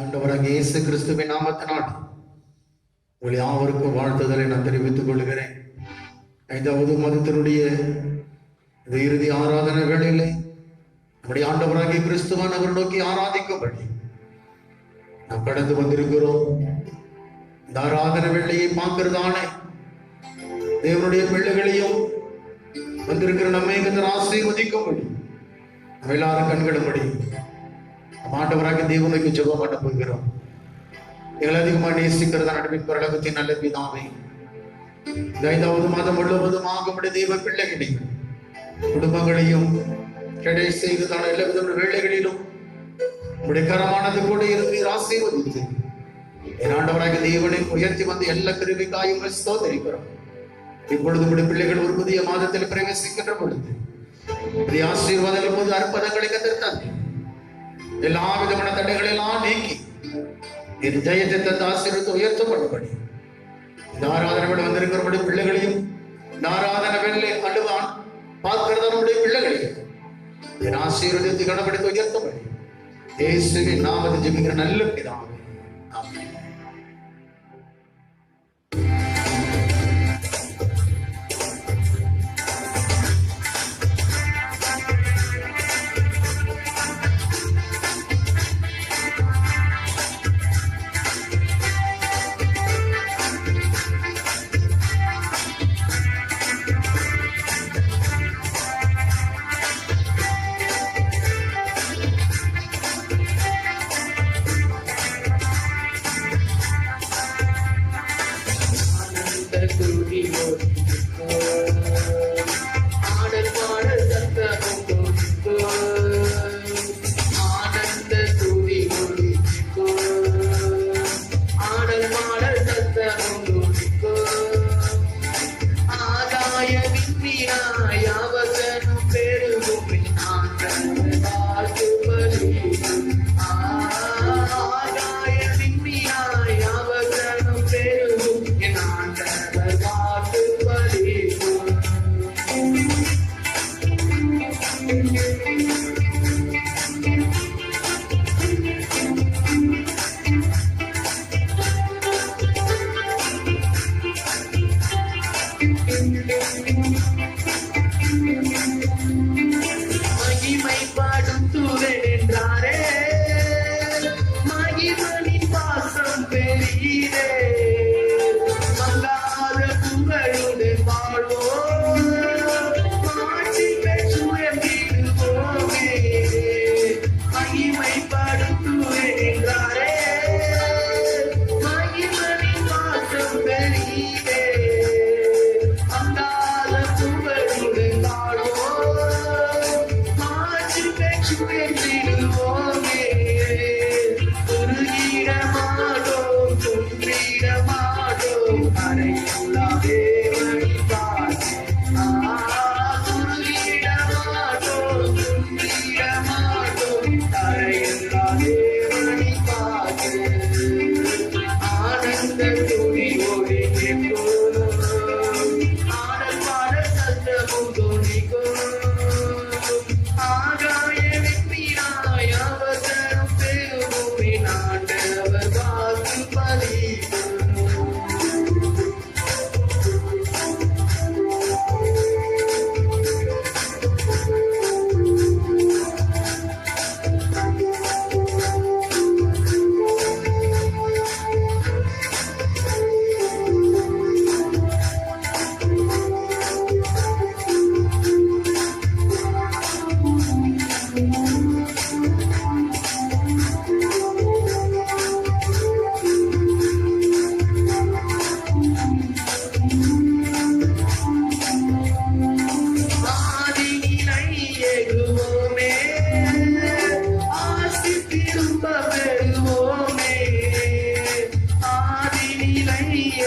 ஆண்டவராகிய இயேசு கிறிஸ்துவின் நாமத்தினால் உங்கள் யாவருக்கும் வாழ்த்துதலை நான் தெரிவித்துக் கொள்கிறேன். 5வது மதத்தினுடைய இந்த இறுதி ஆராதனை வேளையிலே நம்முடைய ஆண்டவராகிய கிறிஸ்துவன் அவர் நோக்கி ஆராதிக்கும்படி நாம் கடந்து வந்திருக்கிறோம். இந்த ஆராதனை வேளையை பார்க்கிறதான தேவனுடைய பிள்ளைகளையும் வந்திருக்கிற நம்மை ஆசீர்வதிக்கும்படி நம்ம எல்லாரும் கண்களும்படி ஆண்டவராக தேவனுக்கு ஜெபம் பண்ண போகிறோம். எங்களை அதிகமாக நேசிக்கிறதா நடுவின் பரலோகத்தின் நல்ல பிதாவே, இந்த 5வது மாதம் முழுவதுமாக உடைய தேவ பிள்ளைகளையும் குடும்பங்களையும் கிடை செய்ததான எல்லா விதமான வேலைகளிலும் உடைய கரமானது கூட இருந்து ஆசீர்வதித்து என் ஆண்டவராக தேவனை உயர்த்தி வந்து எல்லா கிருபைக்காயும் ஸ்தோத்திரிக்கிறோம். இப்பொழுது உடைய பிள்ளைகள் ஒரு புதிய மாதத்தில் பிரவேசிக்கின்ற பொழுது புதிய ஆசீர்வாதங்கள் போது அற்புதங்களை கத்திருத்தாங்க. எல்லா விதமான தடைகள் எல்லாம் நீக்கி இது ஜெயத்தை தந்த ஆசீர்வாதத்தை உயர்த்தப்படும்படி இந்த ஆராதனை வந்திருக்கிறபடி பிள்ளைகளையும் இந்த ஆராதனை வேலை அழுவான் பார்க்கிறதா நம்முடைய பிள்ளைகளையும் என் ஆசீர்வாதத்தை கனப்படுத்தி உயர்த்தப்படி இயேசுவின் நாமத்தில் ஜெபிக்கிற நல்ல பிதாவே, ஆமென்.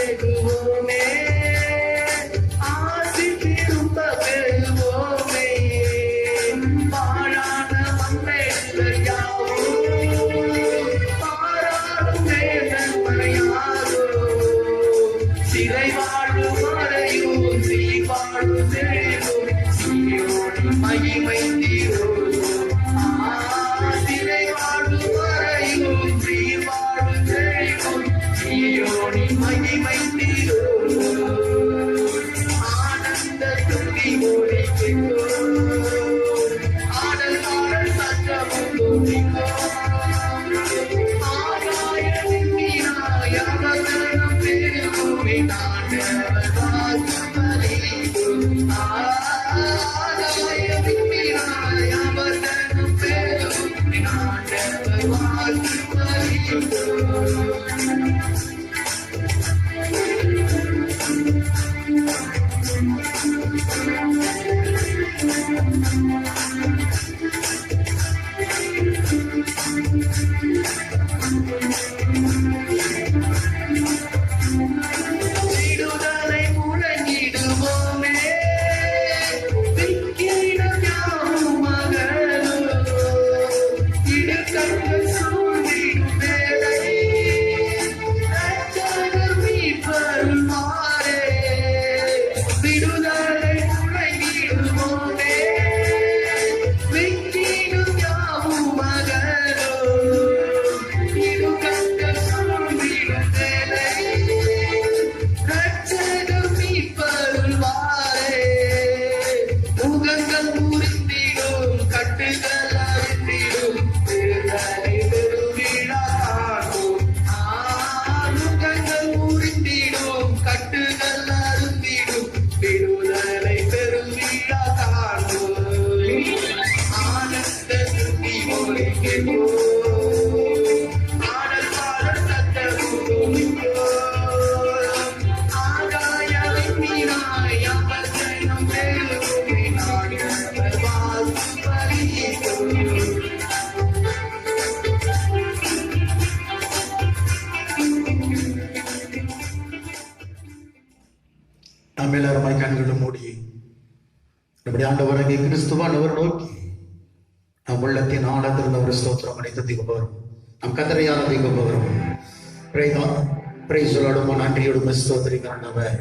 ஏகுவோமே ஆசி திரும்ப பெறுவோமே நாம் எல்லாருமாய் கண்களும் மூடி நம்முடைய ஆண்டவராகிய கிறிஸ்துவானவர் நோக்கி நம் உள்ளத்தின் ஆழத்திலிருந்து ஒரு ஸ்தோத்திரம் அனைத்து வரும். நம் கத்தரை ஆராதிக்க போகிறோம். பிரைஸோடும் நன்றியோடும் ஸ்தோத்திரிக்கிறவர்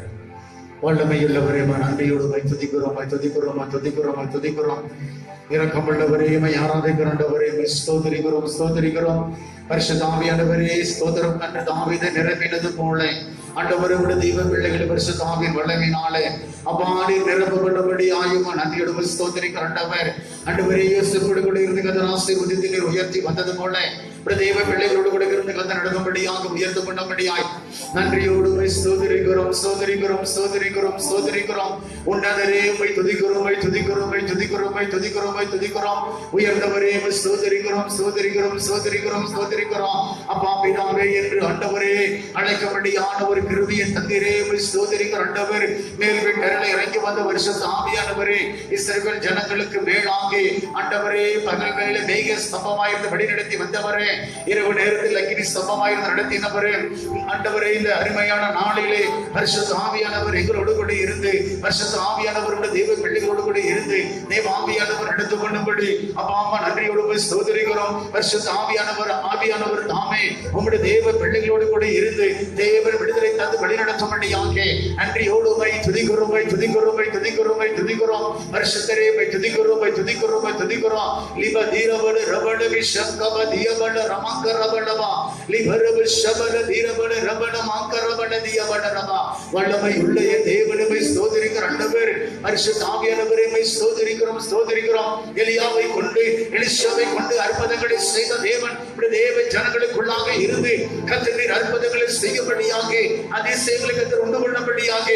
வல்லமையுள்ளவரே, நன்றியோடு துதிக்கிறோம். இரக்கமுள்ளவரே, ஆராதிக்கிறவரே, ஸ்தோத்திரிக்கிறோம். பரிசுத்த ஆவியானவரே, ஸ்தோத்திரம் கண்டு தாவீதை நிரப்பினது போல ஆண்டவரோட தெய்வ பிள்ளைகள் பரிசுத்த ஆவியின் வல்லமையினாலே அப்பாடி நிரப்பப்பட்டபடி ஆயுமா நன்றியோடு ஸ்தோத்திரிக்கிறவர். ஆண்டவரே, இயேசுவோடு கூட இருந்து கர்த்தர் ஆசீர்வதித்து உயர்த்தி வந்தது போல தெய்வ பிள்ளைகளோடு கூட இருந்து கர்த்தர் நடக்கும்படியாக உயர்த்து கொண்டபடியாய் நன்றியோடு ஸ்தோத்திரிக்கிறோம். உன்னதரே, துதிக்கிறோம். உயர்ந்தவரே, ஸ்தோத்திரிக்கிறோம். அப்பா பிதாவே என்று ஆண்டவரே அழைக்கப்படியான ஒரு கிருபையை தந்தீரே, ஸ்தோத்திரிக்கிற ஆண்டவர். மேல் வீட்டரை இறங்கி வந்த வருஷத்து ஆவியானவரே, இஸ்ரவேல் ஜனங்களுக்கு மேலாகி ஆண்டவரே பகல் வேளை மேக ஸ்தம்பமாயிருந்து வழிநடத்தி வந்தவரே, இரவு நேரத்தில் அக்கினி ஸ்தம்பமாயிருந்து நடத்தினவரே, ஆண்டவரே இந்த அருமையான நாளிலே பரிசுத்த ஆவியானவர் எங்களோடு கூட இருந்து பரிசுத்த ஆவியானவருடைய தெய்வ பிள்ளைகளோடு கூட இருந்து தேவ ஆவியானவர் நடந்து கொள்ளும்படி அப்பா நன்றியோடு ஸ்தோத்திரிக்கிறோம். பரிசுத்த ஆவியானவர் தாமே உங்களுடைய தேவ பிள்ளைகளோடு கூட இருந்து தேவன் விடுதலை தந்து வழிநடத்தும்படியாக நன்றியோடு துதிக்கிறோம். பரிசுத்தரே துதிக்கிறோம். லிப தீரவட ரபட விசங்கவ தியவட ரமங்க ரபடவா லிபரப ஷபல தீரவட ரபட மங்க ரபட தியவட ரபா. வல்லமை உள்ள தேவனை ஸ்தோத்திரிக்கிற ஆண்டவர் பரிசுத்த ஆவியானவரை ஸ்தோத்திரிக்கிறோம். எலியாவை கொண்டு எலிசாவை கொண்டு அற்புதங்களை செய்த தேவன் தேவ ஜனங்களுக்குள்ளாக இருந்து கர்த்தர் அற்புதங்களை செய்யும்படியாக அதிசயங்களை கர்த்தர் உண்டு கொள்ளும்படியாக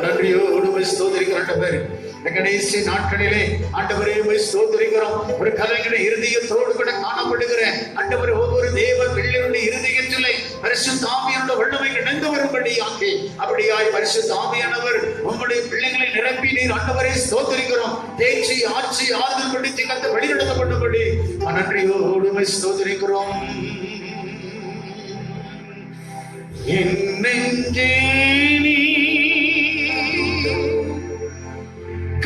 நன்றியோடு ஸ்தோத்திரிக்கிற ஆண்டவர். கடைசி நாட்களிலே ஆண்டவரே ஸ்தோத்திரிக்கிறோம். ஒரு கலைஞருடைய இருதயத்தோடு கூட காணப்படுகிற ஆண்டவரே ஒவ்வொரு தேவ பிள்ளைகளுடைய இருதயத்திலே பரிசுத்த ஆவியானோட வல்லமை இணைந்து வரும்படியாக அப்படியாய் பரிசுத்த ஆவியானவர் உங்களுடைய பிள்ளைகளை நிரப்பி நீர் ஆண்டவரை ஸ்தோத்திரிக்கிறோம். தேய்ச்சி ஆட்சி ஆறுதல் படுத்தி கத்த வழிநடத்தப்பட்டபடி நன்றியோடு ஸ்தோத்திரிக்கிறோம். என் நெஞ்சே நீ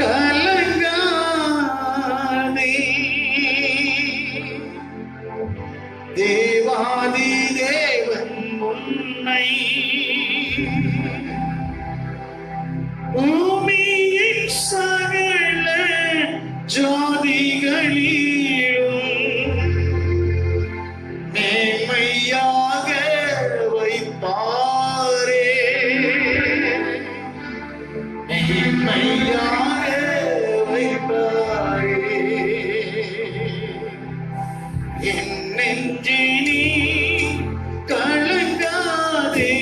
கலங்காதே, தேவாதி தேவன் உன்னை பூமியின் சகல ஜாதிகளிலும் மேன்மையாக வைப்பாரே, மேன்மையாக என் நெஞ்சினி கலங்காதே,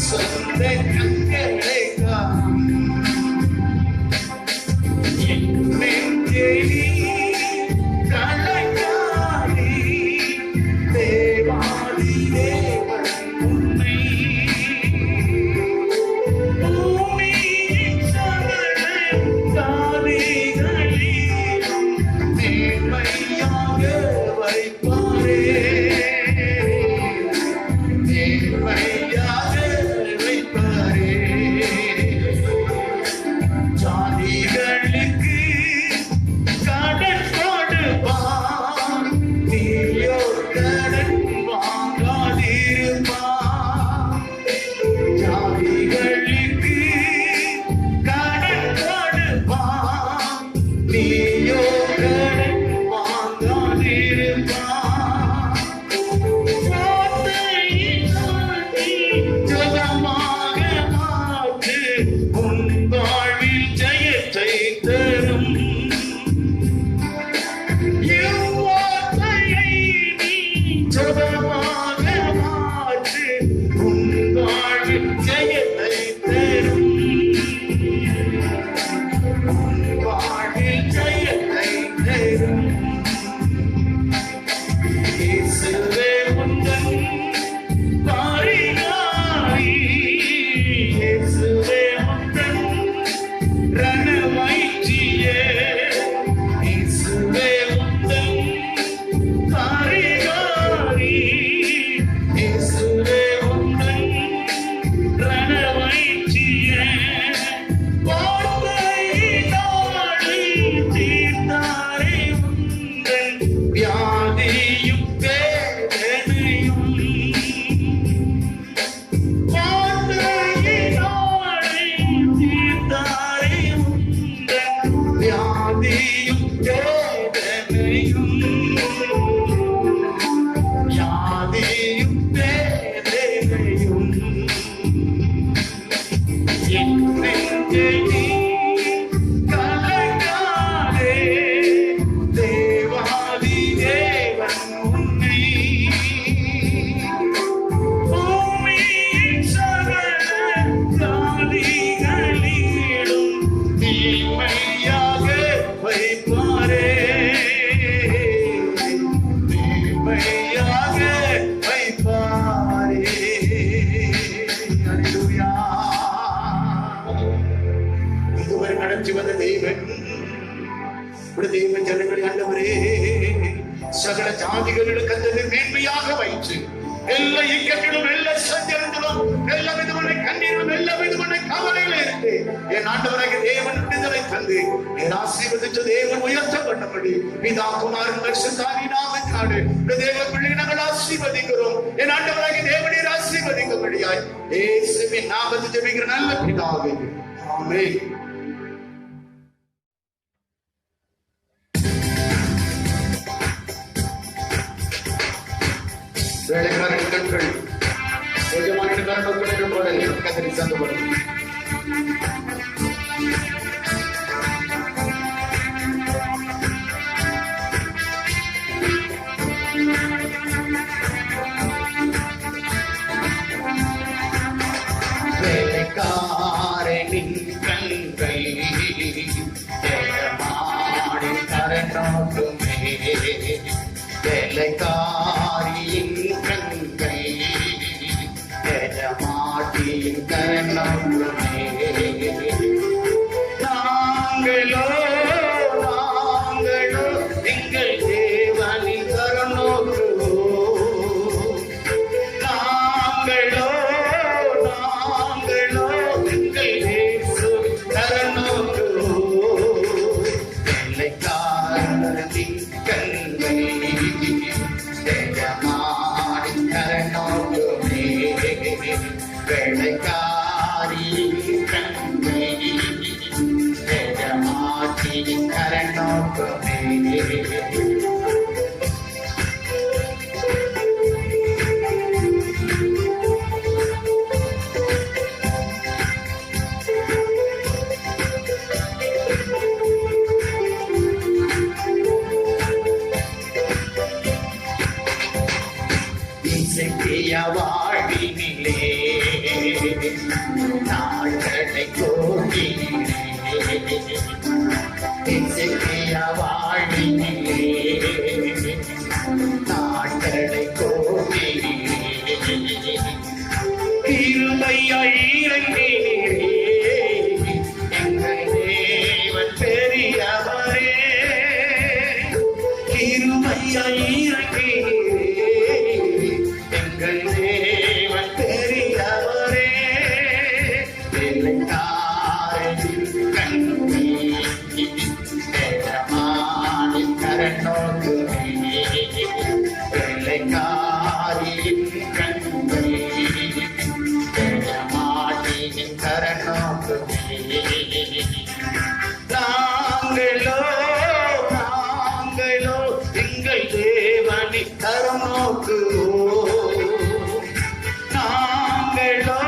சொந்த கண்களை சகல ஜாதிகளிலும் கண்டது மேன்மையாக வைத்து எல்லா இக்கட்டிலும் எல்லா சஞ்சலத்திலும் எல்லா விதமான கண்ணீரும் எல்லா விதமான கவலையில இருந்து என் ஆண்டவராக தேவன் விடுதலை தந்து என் ஆசீர்வதித்த தேவன் உயர்த்த பண்ணபடி பிதா குமாரன் பரிசுத்தாவி நாமத்தாலே தேவ பிள்ளைகளை நாங்கள் ஆசீர்வதிக்கிறோம். என் ஆண்டவராக தேவனை ஆசீர்வதிக்கும்படியாய் இயேசுவின் நாமத்தில் ஜெபிக்கிற நல்ல பிதாவே, ஆமென். வேலைக்காரன் கண்கள் எஜமான கருணை போல கத்தரி சந்தப்படும். வேலைக்காரனின் கண்கள் எஜமானின் கருணோக்குமே, வேலைக்காரியின் கண்கள் எஜமானின் கருணோக்குமே. நாங்களோ எங்கள் தேவனின் கருணோக்குவோ, நாங்களோ எங்கள் இயேசு கருணோக்குவோ. வேலைக்காரனின் கண்கள் எஜமானின் கருணோக்குமே, வேலைக்காரியின் கண்கள் எஜமானின் கருணோக்குமே. வாழ்வினிலே நாட்களை கோட்டினே வாழ்வினிலே நாட்களை கோட்டினே இருமையாய் இறங்கினீரே எங்கள் தேவன் பெரியவரே இருமையாய் இறங்கினீரே எங்கள் தேவன் பெரியவரே நாங்களோ எங்கள் தேவனை தரம் நோக்குவோம் நாங்களோ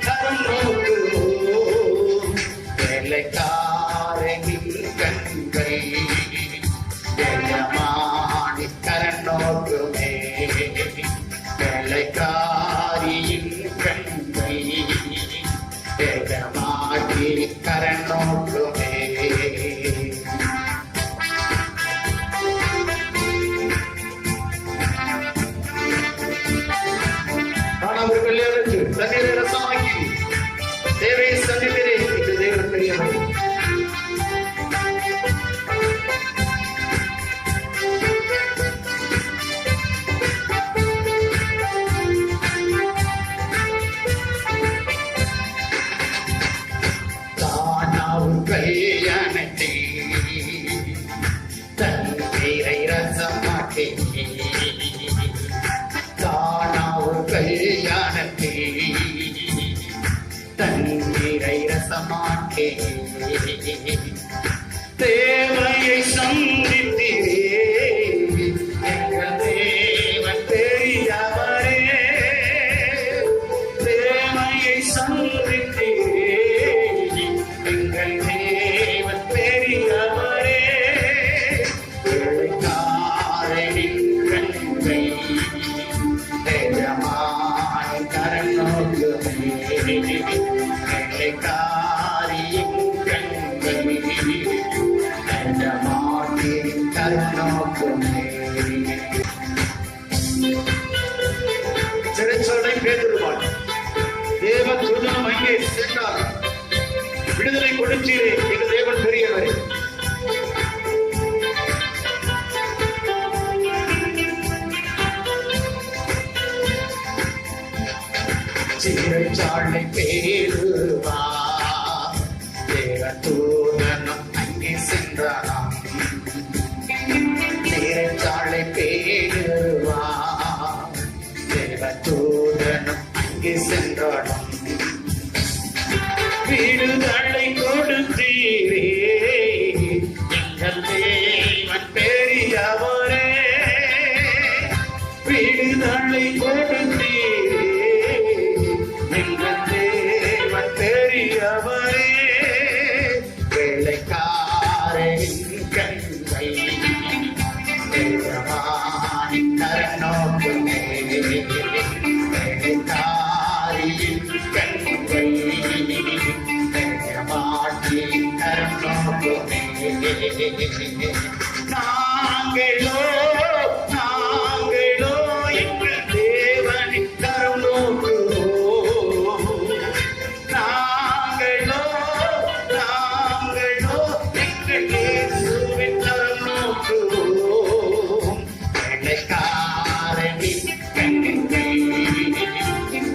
தரம் நோக்குவோம் வேலைக்காரனின் கண்கள் எஜமானி தரம் நோக்குமே வேலைக்காரியின் கண்கள் எஜமானி தரம் நோக்குமே தண்ணீரை ரசமாக்கி தேவையை சந்திக்கிறே என்று தேவன் பெரியவர் கல்யாணத்தை தண்ணீரை ரசமாக்கி கல்யாணத்தை தண்ணீரை ரசமாக்கே தேவையை சந்தித்தீரே எங்கள் தேவன் பெரியவரே தேவையை சந்தித்தீரே எங்கள் தேவன் பெரியவரே காரனின் கண்களை சிறைச்சாலை பேதுருவான் தேவ தூதனும் அங்கே சென்றார் விடுதலை கொடுத்தீரே எங்கள் தேவன் பெரியவரே சிறைச்சாலை பேருவா தேவ தூதனும் அங்கே சென்றாராம் சிறைச்சாலை பேருவா தேவ தூதனும் அங்கே சென்றாராம் விடுதலை கொடுத்தீரே எங்கள் தேவன் பெரியவரே விடுதலை கொடுத்தீரே எங்கள் தேவன் பெரியவரே வேலைக்காரனின் கண்கள் தேவமானி கரநோக்குமே வேலைக்காரியின் கண்கள் தேவமானி கரநோக்குமே நாங்களோ எங்கள் தேவனை கரம் நோக்குவோம் நாங்களோ எங்கள் இயேசுவின் கரம் நோக்குவோம் வேலைக்காரனின் கண்கள்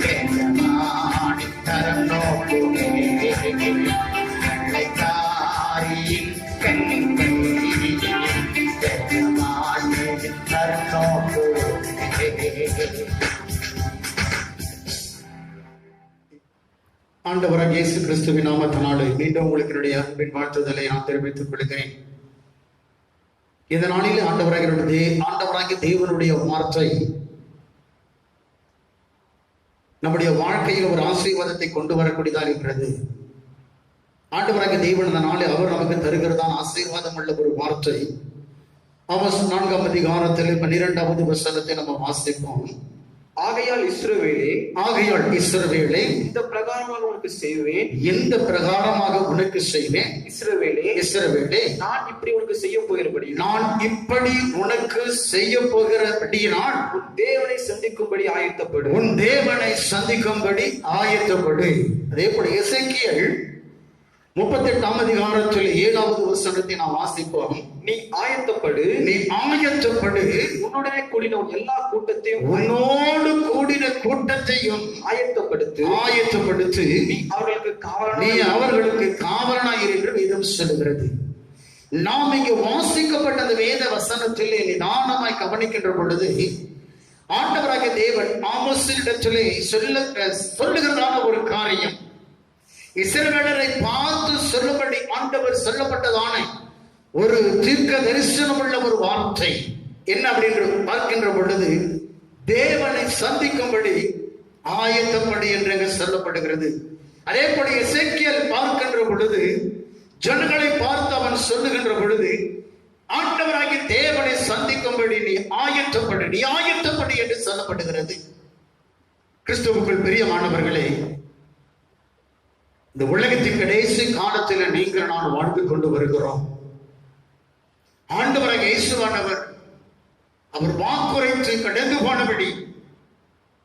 தேவமானி கரம் நோக்குமே வேலைக்காரியின் கண்கள் ஆண்டவராகிய இயேசு கிறிஸ்துவின் நாமத்தினாலே மீண்டும் உங்களுக்கு என்னுடைய அன்பின் வாழ்த்துதலை நான் தெரிவித்துக் கொள்கிறேன். இந்த நாளில் ஆண்டவராகிய தேவனுடைய வார்த்தை நம்முடைய வாழ்க்கையில் ஒரு ஆசீர்வாதத்தை கொண்டு வரக்கூடியதாக இருக்கிறது. ஆண்டவராகிய தேவன் இந்த நாளில் அவர் நமக்கு தருகிறதான ஆசீர்வாதம் உள்ள ஒரு வார்த்தை. ஆமோஸ் 4 அதிகாரத்தில் 12வது வசனத்தை நம்ம வாசிப்போம். ஆகையால் இஸ்ரவேலே இந்த பிரகாரமாக உனக்கு செய்வேன், இந்த பிரகாரமாக உனக்கு செய்வேன். இஸ்ரவேலே நான் இப்படி உனக்கு செய்ய போகிறபடியினால் உன் தேவனை சந்திக்கும்படி ஆயத்தப்படு. அதே போல எசேக்கியேல் 38ஆம் அதிகாரத்தில் 7வது வசனத்தை நாம் வாசிப்போம். நீ ஆயத்தப்படு, உன்னுடனே கூடின எல்லா கூட்டத்தையும், உன்னோடு கூடின கூட்டத்தையும் ஆயத்தப்படுத்து, நீ அவர்களுக்கு காவலனாயிரு என்று வேதம் சொல்லுகிறது. நாம் இங்கு வாசிக்கப்பட்ட அந்த வேத வசனத்திலே நிதானமாய் கவனிக்கின்ற பொழுது ஆண்டவராகிய தேவன் ஆமோஸினிடத்திலே சொல்லுகிறதான ஒரு காரியம், இஸ்ரவேலரை பார்த்து சொல்லும்படி ஆண்டவர் சொல்லப்பட்டதான ஒரு தீர்க்க தரிசனம் உள்ள ஒரு வார்த்தை என்ன அப்படின்னு பார்க்கின்ற பொழுது, தேவனை சந்திக்கும்படி ஆயத்தப்படி என்று சொல்லப்படுகிறது. அதே போல எசேக்கியேல் பார்க்கின்ற பொழுது, ஜனங்களை பார்த்து அவன் சொல்லுகின்ற பொழுது, ஆண்டவராகிய தேவனை சந்திக்கும்படி நீ ஆயத்தப்படி என்று சொல்லப்படுகிறது. கிறிஸ்துவுக்குள் பிரியமானவர்களே, இந்த உலகத்தின் கடைசி காலத்தில் நீங்கள் நான் வாழ்ந்து கொண்டு வருகிறோம். ஆண்டவராகிய இயேசுவானவர் அவர் வாக்குரைத்து கடந்து போனபடி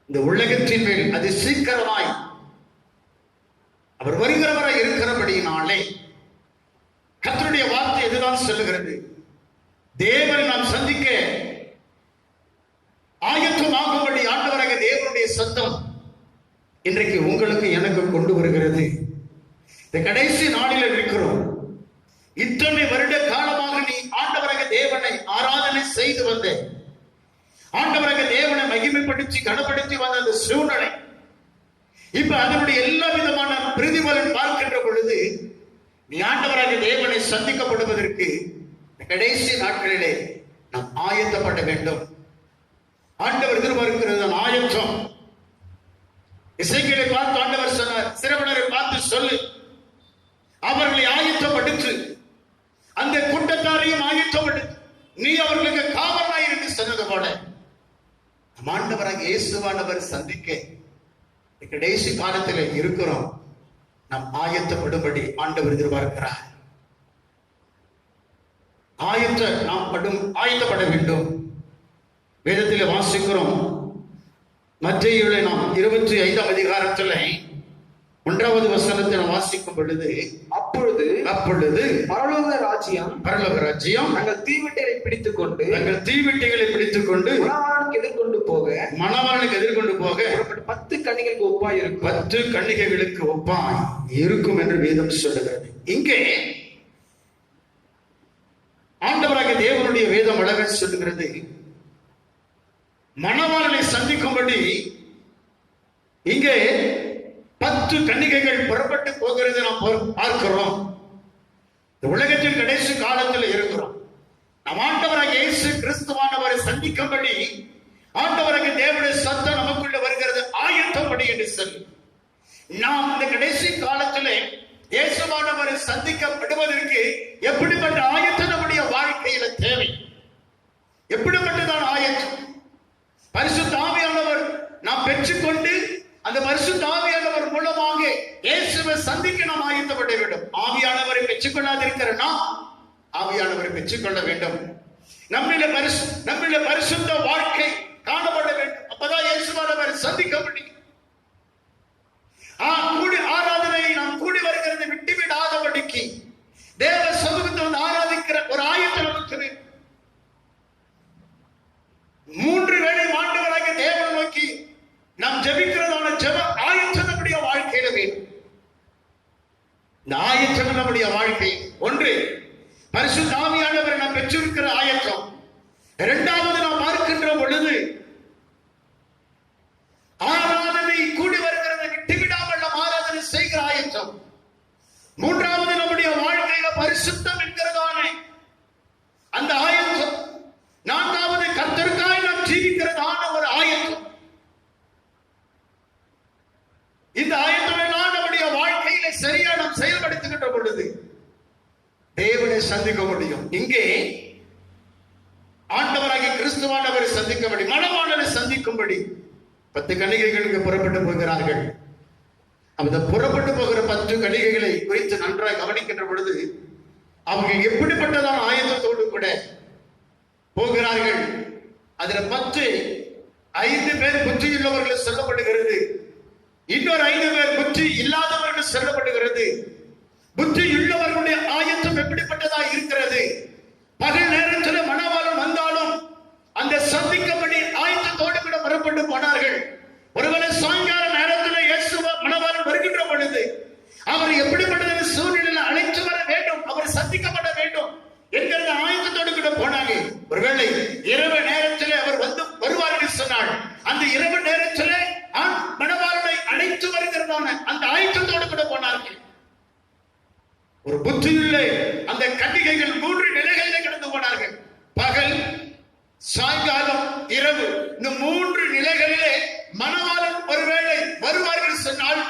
இந்த உலகத்தின் மேல் அது சீக்கிரமாய் அவர் வருகிறவராய் இருக்கிறபடியினாலே கர்த்தருடைய வார்த்தை எதுதான் சொல்லுகிறது, தேவனை நாம் சந்திக்க ஆயத்தமாகும்படி ஆண்டவராகிய தேவனுடைய சத்தம் இன்றைக்கு உங்களுக்கு எனக்கு கொண்டு வருகிறது. இந்த கடைசி நாளில் இருக்கிறோம். இத்தனை வருட காலமாக நீ ஆண்டவராகிய தேவனை ஆராதனை செய்து வந்த, ஆண்டவராகிய தேவனை மகிமைப்படுத்தி கனப்படுத்தி வந்த அந்த சூழ்நிலை இப்ப அதனுடைய எல்லா விதமான பிரதிபலன் பார்க்கின்ற பொழுது நீ ஆண்டவராகிய தேவனை சந்திக்கப்படுவதற்கு கடைசி நாட்களிலே நாம் ஆயத்தப்பட வேண்டும். ஆண்டவர் எதிர்பார்க்கிறது ஆயத்தம். எசேக்கியேலை பார்த்து ஆண்டவர் சொன்னார், சிறுவனரை பார்த்து சொல்லு, அவர்களை ஆயத்தப்படுத்து, அந்த கூட்டத்தாரையும் ஆயத்தப்படுத்து, நீ அவர்களுக்கு காவலாய் என்று சொன்னது போல ஆண்டவராக இயேசுவானவர் சந்திக்க கடைசி காலத்தில் இருக்கிறோம். நாம் ஆயத்தப்படும்படி ஆண்டவர் எதிர்பார்க்கிறார். ஆயத்தப்பட வேண்டும். வேதத்தில் வாசிக்கிறோம். மத்தேயுவிலே நாம் 25ஆம் அதிகாரத்தில் 1வது வசனத்தை வாசிக்கும் பொழுது, அப்பொழுது பரலோக ராஜ்யம் நாங்கள் தீவெட்டிகளை பிடித்துக் கொண்டு மணவாளனுக்கு எதிர்கொண்டு போக 10 கன்னிகைகளுக்கு ஒப்பாய் இருக்கும். 10 கன்னிகைகளுக்கு ஒப்பாய் இருக்கும் என்று வேதம் சொல்லுகிறது. இங்கே ஆண்டவராகிய தேவனுடைய வேதம் அழகாக சொல்லுகிறது, மணவாளனை சந்திக்கும்படி இங்கே 10 கன்னிகைகள் புறப்பட்டு போகிறது நாம் பார்க்கிறோம். இந்த உலகத்தின் கடைசி காலத்தில் இருக்கிறோம். நம் ஆண்டவராகிய இயேசு கிறிஸ்துவானவரை சந்திக்கும்படி ஆண்டவராகிய தேவனுடைய சத்தம் நமக்குள்ள வருகிறது, ஆயத்தப்படி என்று சொல்லி. நாம் இந்த கடைசி காலத்திலே இயேசுவானவரை சந்திக்கப்படுவதற்கு எப்படிப்பட்ட ஆயத்தம் நம்முடைய வாழ்க்கையில தேவை? எப்படிப்பட்டதான் ஆயத்தம்? பரிசுத்த ஆவியானவர் நாம் பெற்றுக்கொண்டு அந்த பரிசுத்த ஆவியானவர் மூலமாக இயேசுவை சந்திக்க நாம் ஆயத்தப்பட வேண்டும். ஆவியானவரை பெற்றுக்கொள்ளாதிருக்கிற நாம் ஆவியானவரை பெற்றுக்கொள்ள வேண்டும். நம்முடைய பரிசுத்த வாழ்க்கை காணப்பட வேண்டும். அப்பதான் இயேசுவானவரை சந்திக்க முடியும். ஆராதனையை நாம் கூடி வருகிறது விட்டுவிடாதபடிக்கு தேவ சமூகத்தை வந்து ஆராதிக்கிற ஒரு ஆயத்தம் நமக்கு வேண்டும். 3 வேளை ஆண்டவராகிய தேவனை நோக்கி நாம் ஜெபிக்கிறதான ஜெப ஆயத்தம் நம்முடைய வாழ்க்கையில வேண்டும். இந்த ஆயத்தம் நம்முடைய வாழ்க்கை. 1 பரிசுத்த ஆவியானவரை நாம் பெற்றிருக்கிற ஆயத்தம். 2வது நாம் பார்க்கின்ற பொழுது ஆராதனை கூடி வருகிறதை விட்டுவிடாமல் நாம் ஆராதனை செய்கிற ஆயத்தம். 3வது நம்முடைய வாழ்க்கையில பரிசுத்தம் என்கிறதான அந்த ஆயத்தம். 4வது கர்த்தருக்காய் நாம் ஜீவிக்கிறதான ஒரு ஆயத்தம். இந்த ஆயத்தம் எல்லாம் நம்முடைய வாழ்க்கையில சரியா நாம் செயல்படுத்துகின்ற பொழுது தேவனை சந்திக்க முடியும். இங்கே ஆண்டவராகிய கிறிஸ்துவானவரை சந்திக்கும்படி, மணவாளனை சந்திக்கும்படி 10 கன்னிகைகளுக்கு புறப்பட்டு போகிறார்கள். அந்த புறப்பட்டு போகிற 10 கன்னிகைகளை குறித்து நன்றாக கவனிக்கின்ற பொழுது அவங்க எப்படிப்பட்டதான ஆயத்தத்தோடு கூட போகிறார்கள். அதுல 5 பேர் புத்தியுள்ளவர்கள் சொல்லப்படுகிறது, இன்னொரு 5 பேர் புத்தி இல்லாதவர்கள் சொல்லப்படுகிறது. புத்தியுள்ளவர்களுடைய ஆயத்தம் எப்படிப்பட்டதா இருக்கிறது? பகல் நேரத்தில் மணவாளன் வந்தாலும் அந்த சந்திக்கப்படி ஆயத்தத்தோடு கூட புறப்பட்டு போனார்கள். ஒருவேளை சாயங்கால நேரத்தில் இயேசு மணவாளன் வருகின்ற பொழுது அவர் எப்படிப்பட்ட சூழ்நிலையில் அழைத்து வர வேண்டும், அவர் சந்திக்கப்பட வேண்டும் என்கிற ஆயத்தத்தோடு கூட போனாங்க. ஒருவேளை இரவு நேரத்தில் அவர் வருவார்கள் சொன்னாள். அந்த இரவு நேரத்தில் மணவாளனை அழைத்து வருகிறதான அந்த ஆயத்தத்தோடு கூட போனார்கள். ஒரு புத்தியுள்ள அந்த கன்னிகைகள் 3 நிலைகளிலே கடந்து போனார்கள். பகல், சாயங்காலம், இரவு. இந்த 3 நிலைகளிலே மணவாளன் ஒருவேளை வருவார்கள் சொன்னால்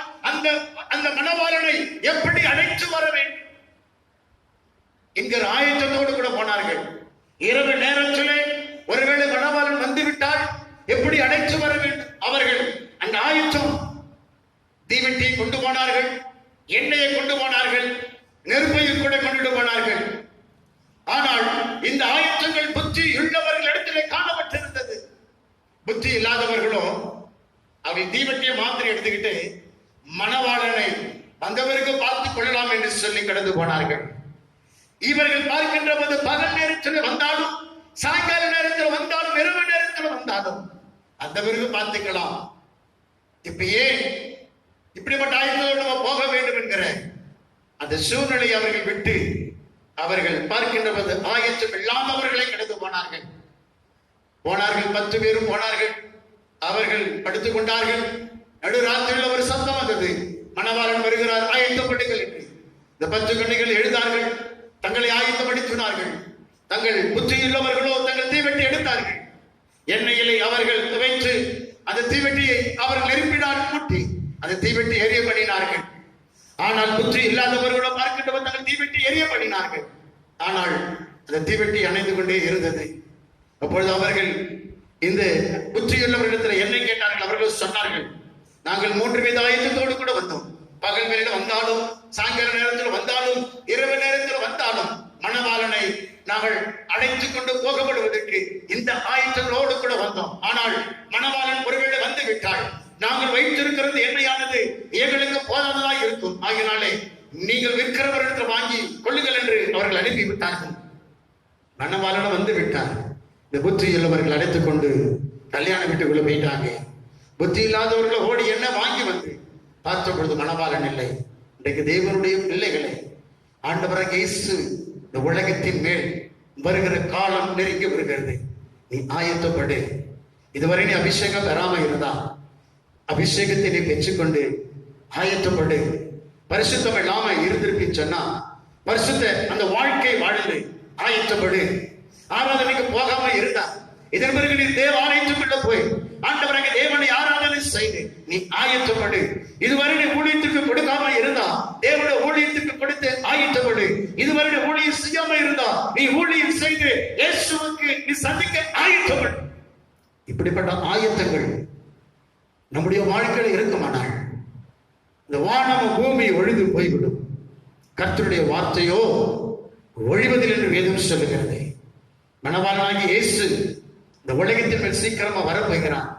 அந்த மணவாளனை எப்படி அழைத்து வர வேண்டும் என்கிற ஆயத்தத்தோடு கூட போனார்கள். இரவு நேரத்திலே ஒருவேளை மணவாளன் வந்துவிட்டால் எப்படி அழைத்து வர வேண்டும்? அவர்கள் அந்த ஆயத்தம், தீவெட்டியை கொண்டு போனார்கள், எண்ணெயை கொண்டு போனார்கள், நெருப்பையும் கூட கொண்டு போனார்கள். ஆனால் இந்த ஆயத்தங்கள் புத்தி உள்ளவர்கள் இடத்திலே காணப்பட்டிருந்தது. புத்தி இல்லாதவர்களோ அவை தீவெட்டியை மாத்திரை எடுத்துக்கிட்டு மணவாளனை வந்தவருக்கு பார்த்துக் கொள்ளலாம் என்று சொல்லி கடந்து போனார்கள். இவர்கள் பார்க்கின்ற போது பகல் நேரத்தில் வந்தாலும், சாயங்கால நேரத்தில் வந்தாலும், இரவு நேரத்தில் வந்தாலும் அந்த பிறகு பார்த்துக்கலாம். இப்ப ஏன் இப்படிப்பட்ட ஆயத்தோடு போக வேண்டும் என்கிற அந்த சூழ்நிலை அவர்கள் விட்டு அவர்கள் பார்க்கின்ற போது ஆயத்தம் இல்லாதவர்களை கடந்து போனார்கள். 10 பேரும் போனார்கள். அவர்கள் படுத்துக் கொண்டார்கள். நடுராத்திரியில் ஒரு சத்தம் வந்தது, மணவாளன் வருகிறார், ஆயத்தப்படுங்கள் என்று. இந்த 10 கன்னிகள் எழுந்தார்கள், தங்களை ஆயத்தப்படுத்தினார்கள். தங்கள் புத்தியுள்ளவர்களோ தங்கள் தீவெட்டி எடுத்தார்கள். எண்ணெயிலே அவர்கள் வைத்து அந்த தீவெட்டியை அவர்கள் நெருப்பினால் முட்டி அந்த தீவெட்டி எரிய பண்ணினார்கள். ஆனால் புத்தி இல்லாதவர்களோ பார்க்கின்ற தங்கள் தீவெட்டி எரிய பண்ணினார்கள். ஆனால் அந்த தீவெட்டி அணைந்து கொண்டே இருந்தது. அப்பொழுது அவர்கள் இந்த புத்தியுள்ளவர்களிடத்தில் என்ன கேட்டார்கள்? அவர்கள் சொன்னார்கள், நாங்கள் 3 வித ஆயத்தத்தோடு கூட வந்தோம். பகல் வேளையில் வந்தாலும், சாயங்கால நேரத்தில் வந்தாலும், இரவு நேரத்தில் வந்தாலும் மணவாளனை நாங்கள் அழைத்துக் கொண்டு போகப்படுவதற்கு இந்த ஆயத்தங்களோடு கூட வந்தோம். ஆனால் மணவாளன் ஒருவேளை வந்து விட்டால் நாங்கள் வைத்திருக்கிறது எண்ணெயானது எங்களுக்கு போதாததாக இருக்கும். ஆகினாலே நீங்கள் விற்கிறவர்களிடத்தில் வாங்கி கொள்ளுங்கள் என்று அவர்கள் அனுப்பிவிட்டார்கள். மணவாளன் வந்து விட்டார். இந்த புத்தி உள்ளவர்கள் அழைத்துக் கொண்டு கல்யாண வீட்டுக்குள்ள போயிட்டாங்க. புத்தி இல்லாதவர்கள் ஓடி என்ன வாங்கி வந்து பார்த்த பொழுது மணவாளன் இல்லை. இன்றைக்கு தேவனுடைய பிள்ளைகளை ஆண்டவராகிய இயேசு இந்த உலகத்தின் மேல் வருகிற காலம் நெருங்கி வருகிறது. நீ ஆயத்தப்படு. இதுவரை நீ அபிஷேகம் பெறாம இருந்தா அபிஷேகத்தை நீ பெற்றுக்கொண்டு ஆயத்தப்படு. பரிசுத்தம் இல்லாம இருந்திருப்பின்னு சொன்னா பரிசுத்த அந்த வாழ்க்கை வாழ்ந்து ஆயத்தப்படு. ஆராதனைக்கு போகாம இருந்தா இதன் பிறகு நீ தேவ ஆலயத்துக்குள்ள போய் ஆண்டவராக தேவனை ஆராதனை செய்து நீ ஆயத்தப்படு. இதுவரை நீ ஊழியத்துக்கு கொடுக்காம இருந்தா தேவனுடைய ஊழியத்துக்கு கொடுத்து ஆயத்தப்படு. இதுவரை நீ ஊழியம் செய்யாம இருந்தா நீ ஊழியம் செய்து இயேசுவுக்கு நீ சந்திக்க ஆயத்தப்படு. இப்படிப்பட்ட ஆயத்தங்கள் நம்முடைய வாழ்க்கையில் இருக்குமானால் இந்த வானமும் பூமி ஒழிந்து போய்விடும். கர்த்தருடைய வார்த்தையோ ஒழிவதில் என்று வேதம் சொல்லுகிறது. மணவாளனாகிய இயேசு இந்த உலகத்தின் மேல் சீக்கிரமா வரப்போகிறார்.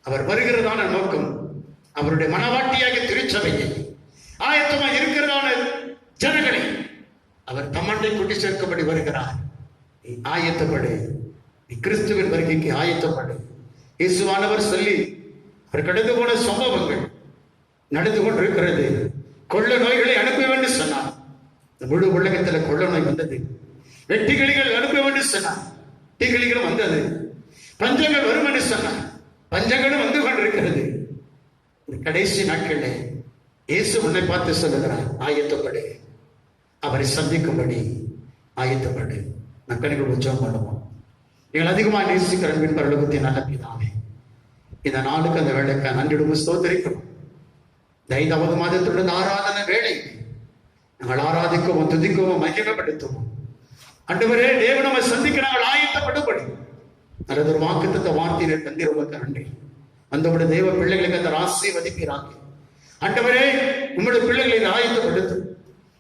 அவர் வருகிறதான நோக்கம் அவருடைய மனவாட்டியாக திருச்சபையை ஆயத்தமா இருக்கிறதான ஜனங்களை அவர் தம்மண்டை கூட்டி சேர்க்கப்படி வருகிறார். நீ ஆயத்தப்படு. நீ கிறிஸ்துவின் வருகைக்கு ஆயத்தப்படு. இயேசுவானவர் சொல்லி அவர் கடந்து போன சம்பவங்கள் நடந்து கொண்டிருக்கிறது. கொள்ள நோய்களை அனுப்ப வேண்டும் சொன்னார். முழு உலகத்துல கொள்ள நோய் வந்தது. வெட்டிகளிகள் அனுப்ப வேண்டும் சொன்னார். வெட்டிகளிகள் வந்தது. பஞ்சங்கள் வரும் என்று சொன்னார். பஞ்சங்களும் வந்து கொண்டிருக்கிறது. கடைசி நாட்களில் இயேசு உன்னை பார்த்து சொல்லுகிறார், ஆயத்தப்படு. அவரை சந்திக்கும்படி ஆயத்தப்படு. மக்களுக்கு உற்சவம் பண்ணுவோம். நீங்கள் அதிகமாக நேசிக்கிற அன்பின் பரலோகத்தின் நல்ல பிதாவே, இந்த நாளுக்கு அந்த வேலைக்கு நன்றிடுவோம், ஸ்தோத்திரிக்கிறோம். இந்த 5வது மாதத்துடன் ஆராதனை வேலை நாங்கள் ஆராதிக்கவும் துதிக்கவும் மகிமைப்படுத்துவோம். ஆண்டவரே, தேவனை சந்திக்க நாங்கள் ஆயத்தப்படும்படி நல்லதொரு வாக்குத்தத்த வார்த்தையினர் தந்தி உமக்கு நன்றி. அந்த தேவ பிள்ளைகளுக்கு அந்த ஆசீர்வதிப்பீராக. ஆண்டவரே, உம்முடைய பிள்ளைகளை ஆயத்தப்படுத்தும்.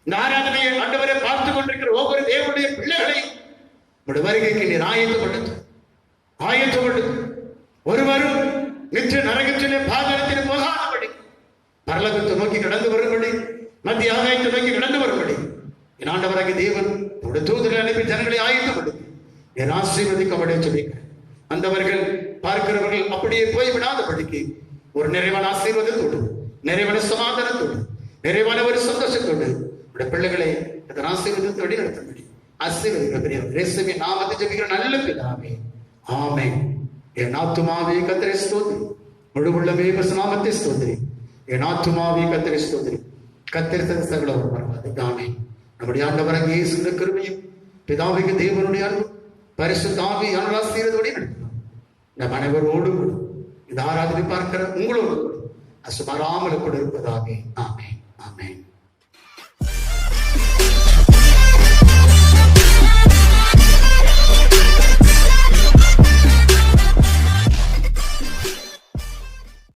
இந்த ஆராதனையை ஆண்டவரை பார்த்து கொண்டிருக்கிற ஒவ்வொரு தேவனுடைய பிள்ளைகளையும் உம்முடைய வருகைக்கு நீர் ஆயத்தப்படுத்தும். ஒருவரும் நித்திய நரகத்திலே பாதாளத்திலே போகாதபடி, பரலோகத்தை நோக்கி கடந்து வரும்படி, மத்திய ஆகாயத்தை நோக்கி கடந்து வரும்படி என் ஆண்டவராகிய தேவன் உடைய தூதரை அனுப்பி ஜனங்களை ஆயத்தப்படுத்தி என் ஆசீர்வதிக்கப்பட சொல்லிக்கிறேன். அந்தவர்கள் பார்க்கிறவர்கள் அப்படியே போய்விடாதபடிக்கு ஒரு நிறைவான ஆசீர்வாதத்தோடு, நிறைவான சமாதானத்தோடு, நிறைவான ஒரு சந்தோஷத்தோடு உடைய பிள்ளைகளை அதன் ஆசீர்வாதத்தோடு நடத்தும்படி ஆசீர்வதிக்கிறேன். நாமத்தை ஜெபிக்கிற நல்ல பிதாவே, ஆமென். என் ஆத்துமாவே கர்த்தரை ஸ்தோத்திரி, முழு உள்ளமே நாமத்தை ஸ்தோத்திரி. என் ஆத்துமாவே கர்த்தரை ஸ்தோத்திரி. கர்த்தர் சகல ஆமென். நம்முடைய ஆண்டவராகிய இயேசு கிருபையும் பிதாவிக்கு தேவனுடைய அன்பும் பரிசுத்த ஆவியானவரால் ஆசீர்வாதத்தோடு நடத்தலாம். நம் அனைவரோடு கூட இந்த ஆராதனை பார்க்கிற உங்களோடு கூட அசுமாராமல் கூட இருப்பதாக.